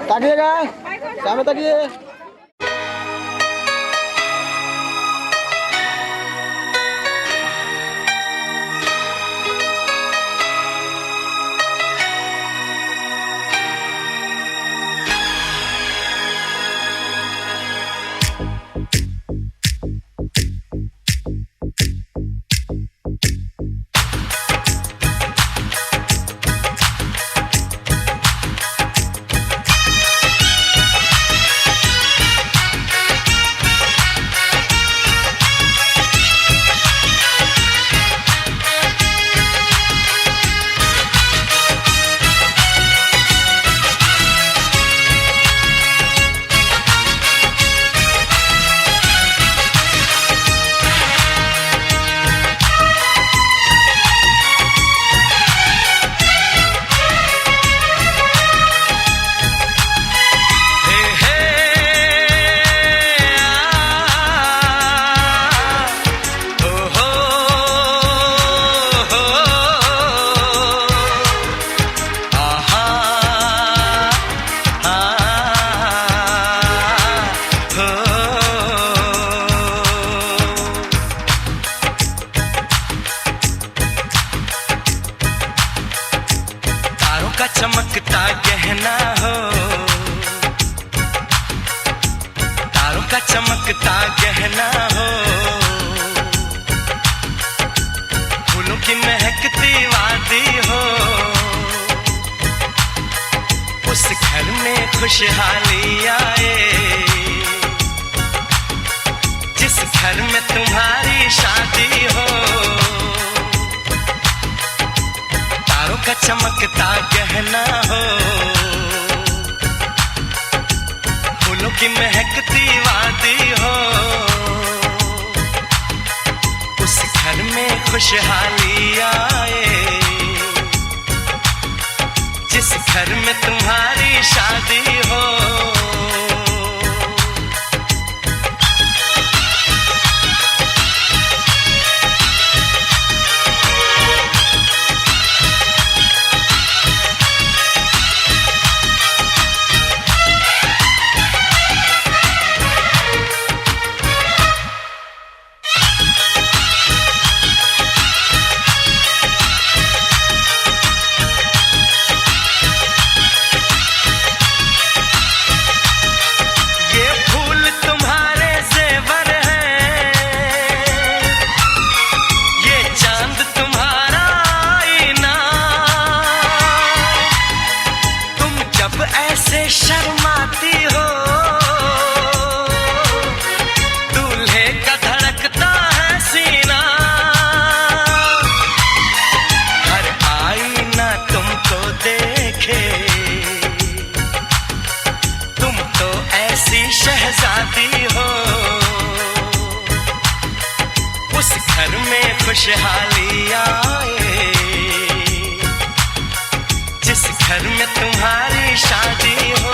ताकिएगा, सामने ताकिए। चमकता गहना हो, तारों का चमकता गहना हो, फूलों की महकती वादी हो, उस घर में खुशहाली आए जिस घर में तुम्हारी शादी हो। तारों का चमकता गहना हो, फूलों की महकती वादी हो, उस घर में खुशहाली आए जिस घर में तुम्हारी शादी हो। शर्माती हो, दूल्हे का धड़कता है सीना, हर आईना तुमको देखे, तुम तो ऐसी शहजादी हो, उस घर में खुशहाली आए जिस घर में तुम्हारी शादी हो।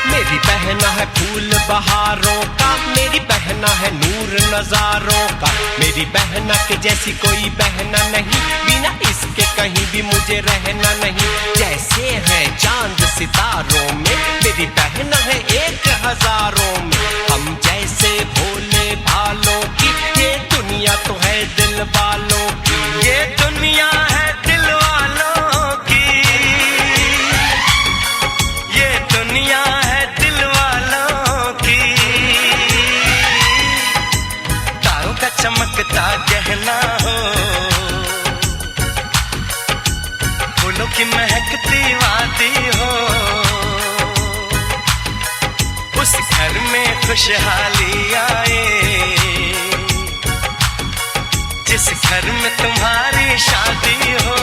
मेरी बहना है फूल बहारों का, मेरी बहना है नूर नजारों का, मेरी बहना के जैसी कोई बहना नहीं, बिना इसके कहीं भी मुझे रहना नहीं। जैसे है चांद सितारों में, मेरी बहना है 1000 में, हम जैसे भोले भालों की, ये दुनिया तो है दिल वालों की, ये दुनिया है दिल वालों की, ये दुनिया है दिल वालों की। तारों का चमकता गहना हो, फूलों की महकती वादी हो, उस घर में खुशहाली आए जिस घर में तुम्हारी शादी हो।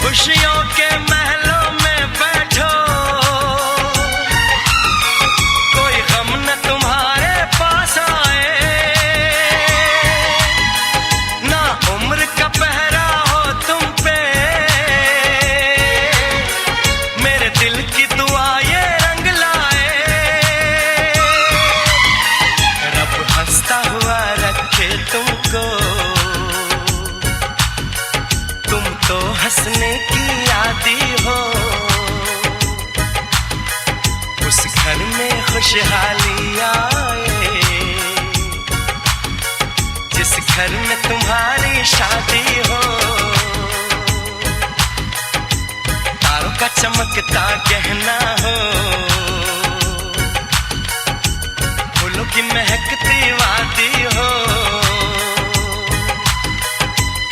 खुशियों के महलों में बैठो, कोई गम न तुम्हारा खुशहाली आए, जिस घर में तुम्हारी शादी हो, तारों का चमकता गहना हो, फूलों की महकती वादी हो,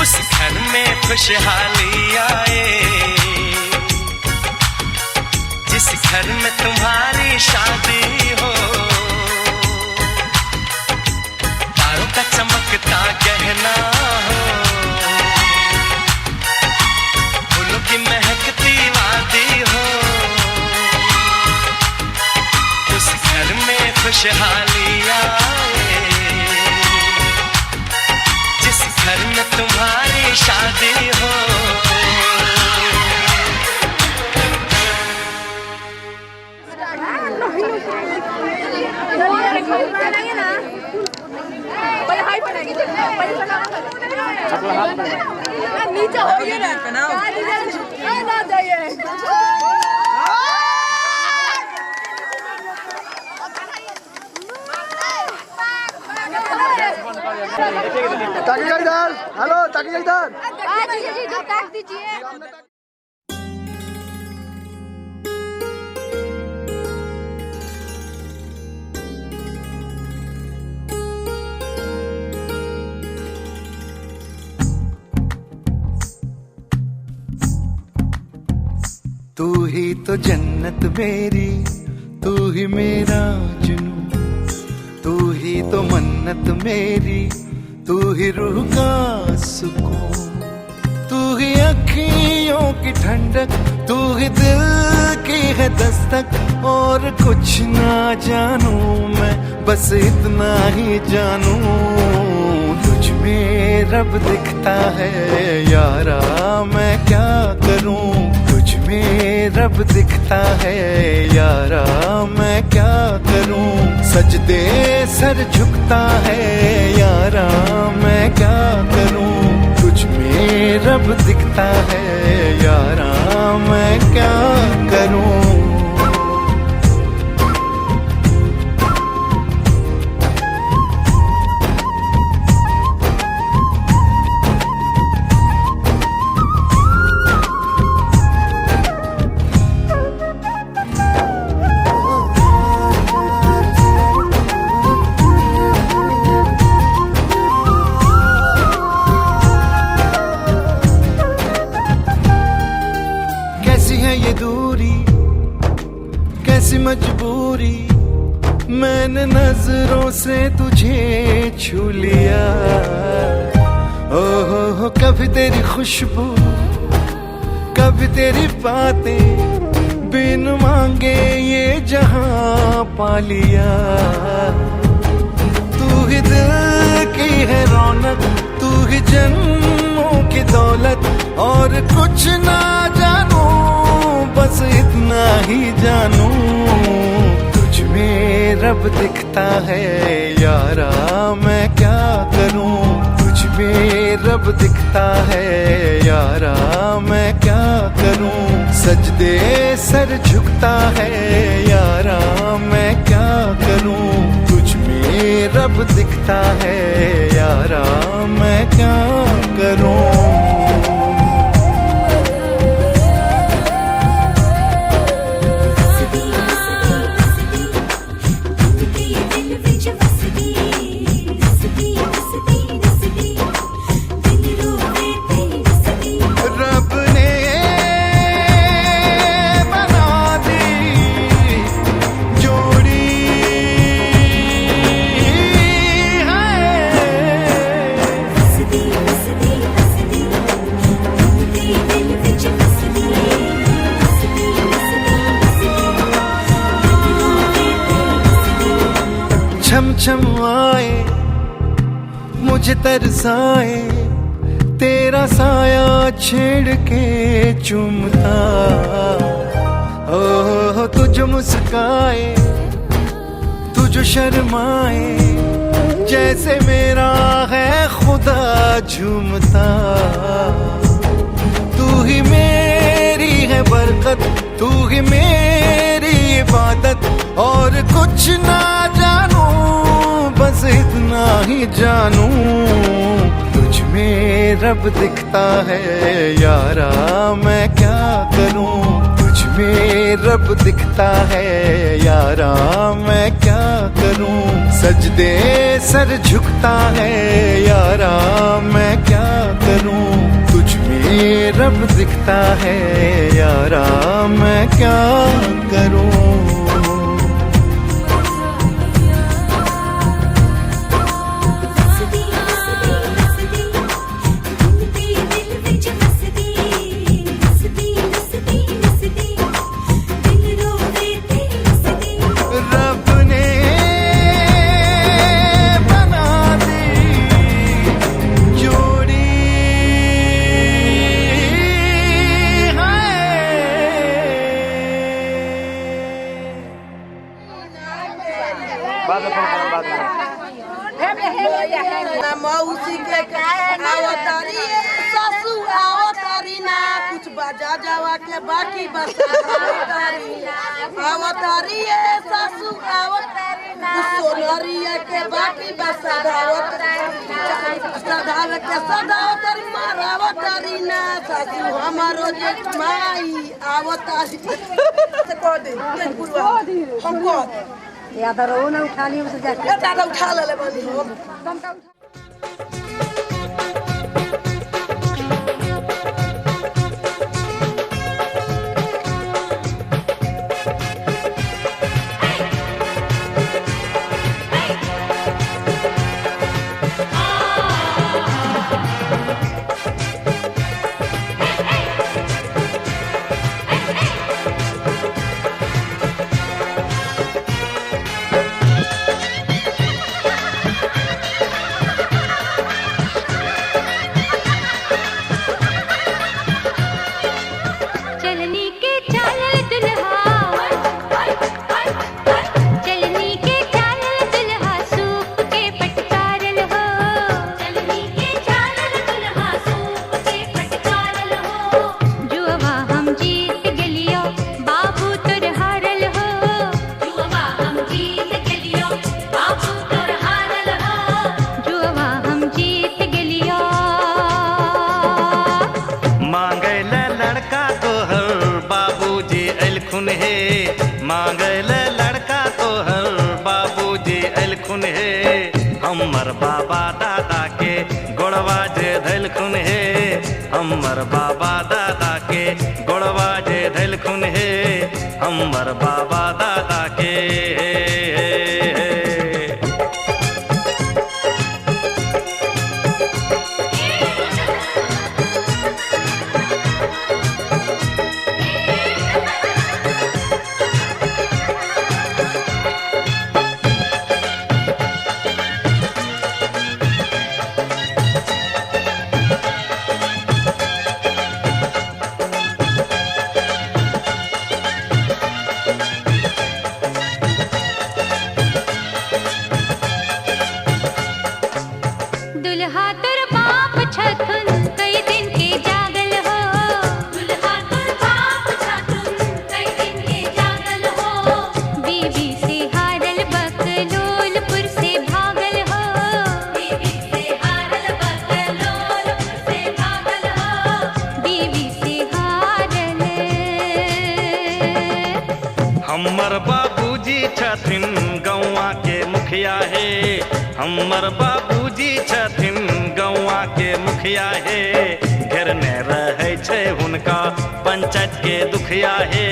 उस घर में खुशहाली आए, जिस घर में तुम्हारी शादी हो, तारों का चमकता गहना हो, फूलों की महकती वादी हो, उस घर में खुशहाली आए, जिस घर में तुम्हारी शादी हो। नीचे हो गया ना ना चाहिए। ताकि इधर, हेलो ताकि इधर। जी जो ताक दीजिए। तू ही तो जन्नत मेरी, तू ही मेरा जुनून, तू ही तो मन्नत मेरी, तू ही रूह का सुकून, तू ही अखियों की ठंडक, तू ही दिल की है दस्तक, और कुछ ना जानू मैं, बस इतना ही जानू, तुझ में रब दिखता है यारा, मैं क्या करूं, तुझ में रब दिखता है यारा, मैं क्या करूं, सजदे सर झुकता है यारा, मैं क्या करूं, तुझ में रब दिखता है यारा, मैं क्या करूं। ये दूरी कैसी मजबूरी, मैंने नजरों से तुझे छू लिया, ओहो कभी तेरी खुशबू, कभी तेरी बातें, बिन मांगे ये जहां पा लिया, तू ही दिल की है रौनक, तू ही जन्मों की दौलत, और कुछ ना जानू, बस इतना ही जानू, तुझ में रब दिखता है यारा, मैं क्या करूं, तुझ में रब दिखता है यारा, मैं क्या करूं, सजदे सर झुकता है यारा, मैं क्या करूं, तुझ में रब दिखता है यारा, मैं क्या करूं। छम छम आए मुझे तरसाए, तेरा साया छेड़ के चूमता, ओह तुझ मुस्काए, तुझ शर्माए, जैसे मेरा है खुदा झूमता, तू ही मेरी है बरकत, तू ही मेरी इबादत, और कुछ कुछ ना जानू, बस इतना ही जानू, तुझ में रब दिखता है यारा, मैं क्या करूं। तुझ में रब दिखता है यारा, मैं क्या करूं। सजदे सर झुकता है यारा, मैं क्या करूं। तुझ में रब दिखता है यारा, मैं क्या करूं। मौसी के आवतारी सासू आवतारी ना, कुछ बजा जावा के बाकी बस आवतारी सासू आवतारी ना, सोनरी के बाकी बस सधाव के सदावतारी मारावतारी ना, सासू हमारो जे माई आवतारी से कह दे हमको या तो रो ना उठा लियो से जाके दादा उठा ले बंदी हम हमर बाबा दादा के गोड़वा जे धैल खुन हे, हमर बाबा दादा के गोड़वा जे धैल खुन हे, हमर बाबा दादा के। दुल्हा तुर बाप छथुन कई दिन के जागल हो, दुल्हा तुर बाप छथुन कई दिन के जागल हो, बीबी से हारल बकलोलपुर से भागल हो, बीबी से हारल बकलोलपुर से भागल हो, बीबी से हारल। हमर बाबूजी छथिन गौवा के मुखिया हे, हमर बाबूजी छथिन गौवा के मुखिया हे, घेरने रहै छै हुनका पंचायत के दुखिया हे,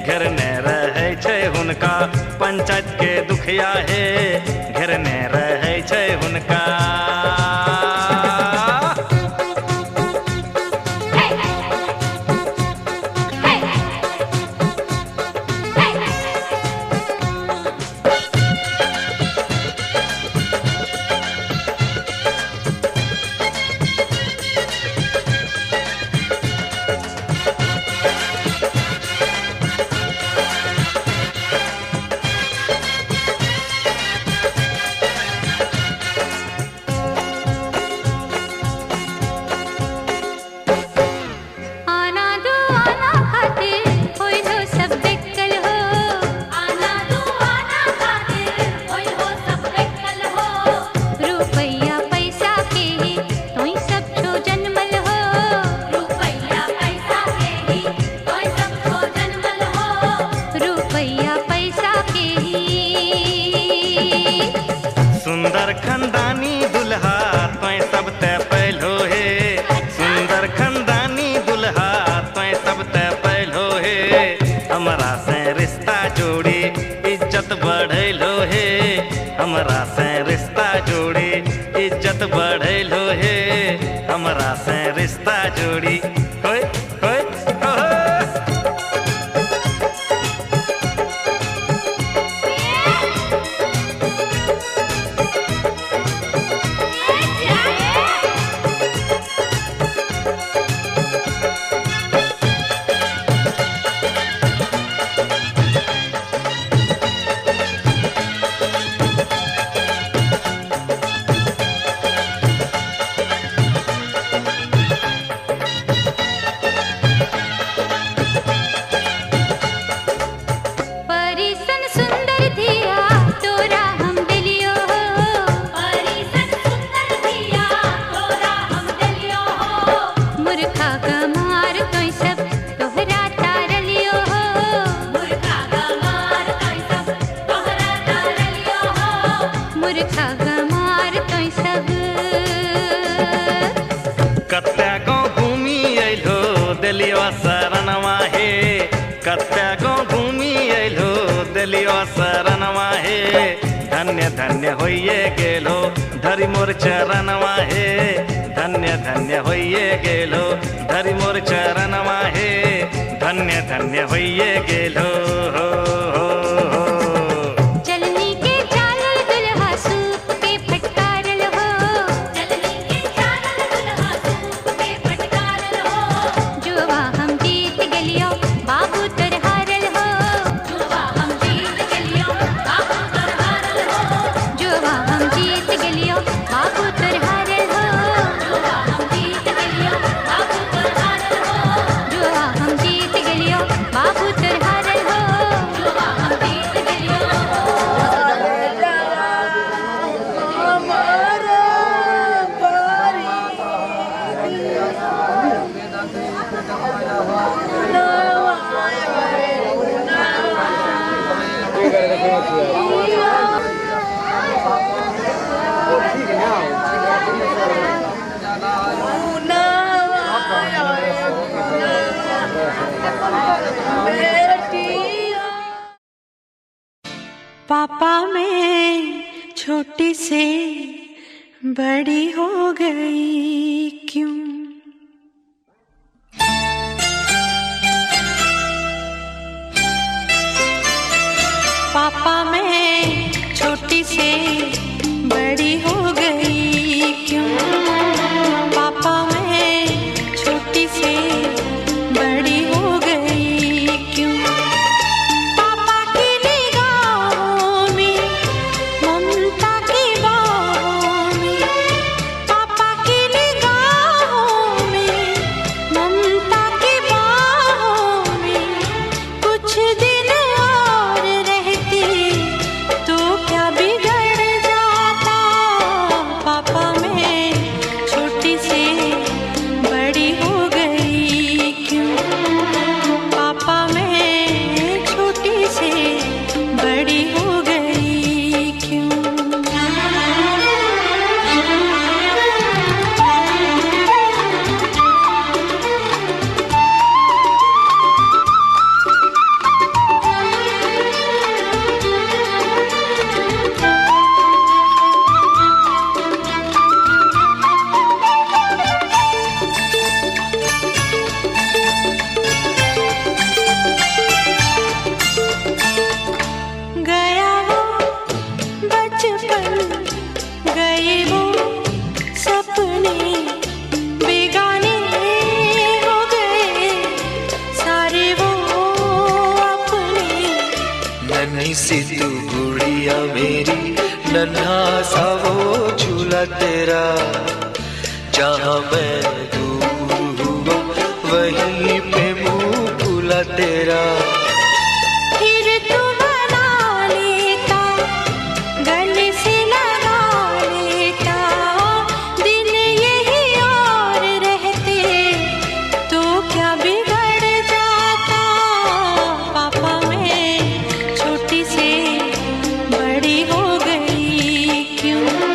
घेरने रहै छै हुनका पंचायत के दुखिया हे, घेरने रहै छै हुनका। सुंदर खंदानी दुल्हा तोय सब ते पहलो है, सुंदर खंदानी दुल्हा तोय सब ते पहलो है। हमरा से रिश्ता जोड़ी इज्जत बढ़ैलो है, हमरा से रिश्ता जोड़ी इज्जत बढ़ैलो है, हमरा से रिश्ता जोड़ी होय होय होय। परिसन सुंदर धिया तोरा हम दिलियो हो, परिसन सुंदर धिया तोरा हम दिलियो हो। मूर्खा गमार तोय सब तोहरा तारलियो हो, मूर्खा गमार तोय सब तोहरा तारलियो हो, मूर्खा गमार तोय सब। कत्या गाँव घूमी अइलो दिलियो शरणवा हे, कत्या गाँव घूमी अइलो दिलियो शरणवा हे। धन्य धन्य होइए गेलो धरि मोर चरणवा हे, धन्य धन्य होइए गेलो धरि मोर चरणवा हे, धन्य धन्य होइए गेलो हो हो हो। चलनी के चालल दुल्हा सूप के फटकारल हो, चलनी के चालल दुल्हा सूप के फटकारल हो। जुआ हम जीत गेलियो बाबू तोर हारल हो, जुआ हम जीत गेलियो बाबू तोर हारल हो, जुआ हम जीत गेलियो बाबू तोर हारल हो, जुआ हम जीत गेलियो बाबू तोर हारल हो, जुआ हम जीत गेलियो बाबू तोर हारल हो, जुआ हम जीत गेलियो। पापा मैं छोटी से बड़ी हो गई क्यों? पापा मैं छोटी से बड़ी हो गई क्यों? पापा मैं छोटी से बड़ी हो गई क्यों? पापा की निगाहों में ममता की बाहों में, पापा की निगाहों में ममता की बाहों में, कुछ दिन और रहती तो क्या बिगड़ जाता? पापा मैं छोटी से बड़ी हो गई क्यों? पापा मैं छोटी से बड़ी हो गई क्यों? गया वो बचपन, गए वो सपने, बेगाने हो गए सारे वो अपने। नन्ही सी तू गुड़िया मेरी, नन्हा सा वो झूला तेरा, जहाँ मैं दूर हुआ वहीं पे मुँह खुला तेरा। फिर तू बना लेता, गले से लगा लेता, दिन यही और रहते तो क्या बिगड़ जाता? पापा मैं छोटी से बड़ी हो गई क्यों?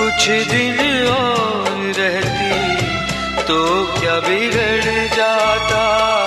कुछ दिन और रहती तो क्या बिगड़ जाता।